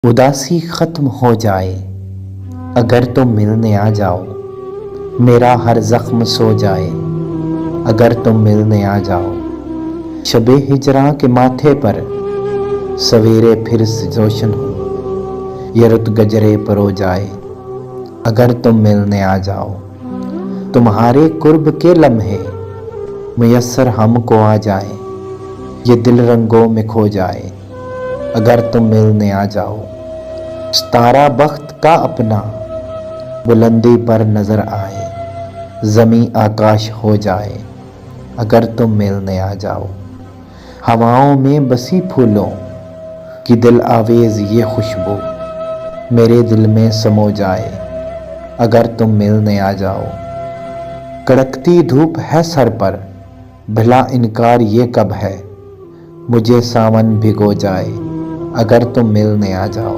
اداسی ختم ہو جائے اگر تم ملنے آ جاؤ، میرا ہر زخم سو جائے اگر تم ملنے آ جاؤ، شب ہجراں کے ماتھے پر سویرے پھر سے روشن ہو، یہ رت گجرے پرو جائے اگر تم ملنے آ جاؤ، تمہارے قرب کے لمحے میسر ہم کو آ جائے، یہ دل رنگوں میں کھو جائے اگر تم ملنے آ جاؤ، ستارہ بخت کا اپنا بلندی پر نظر آئے، زمیں آکاش ہو جائے اگر تم ملنے آ جاؤ، ہواؤں میں بسی پھولوں کی دل آویز یہ خوشبو میرے دل میں سمو جائے اگر تم ملنے آ جاؤ، کڑکتی دھوپ ہے سر پر بھلا انکار یہ کب ہے، مجھے ساون بھگو جائے اگر تم ملنے آ جاؤ۔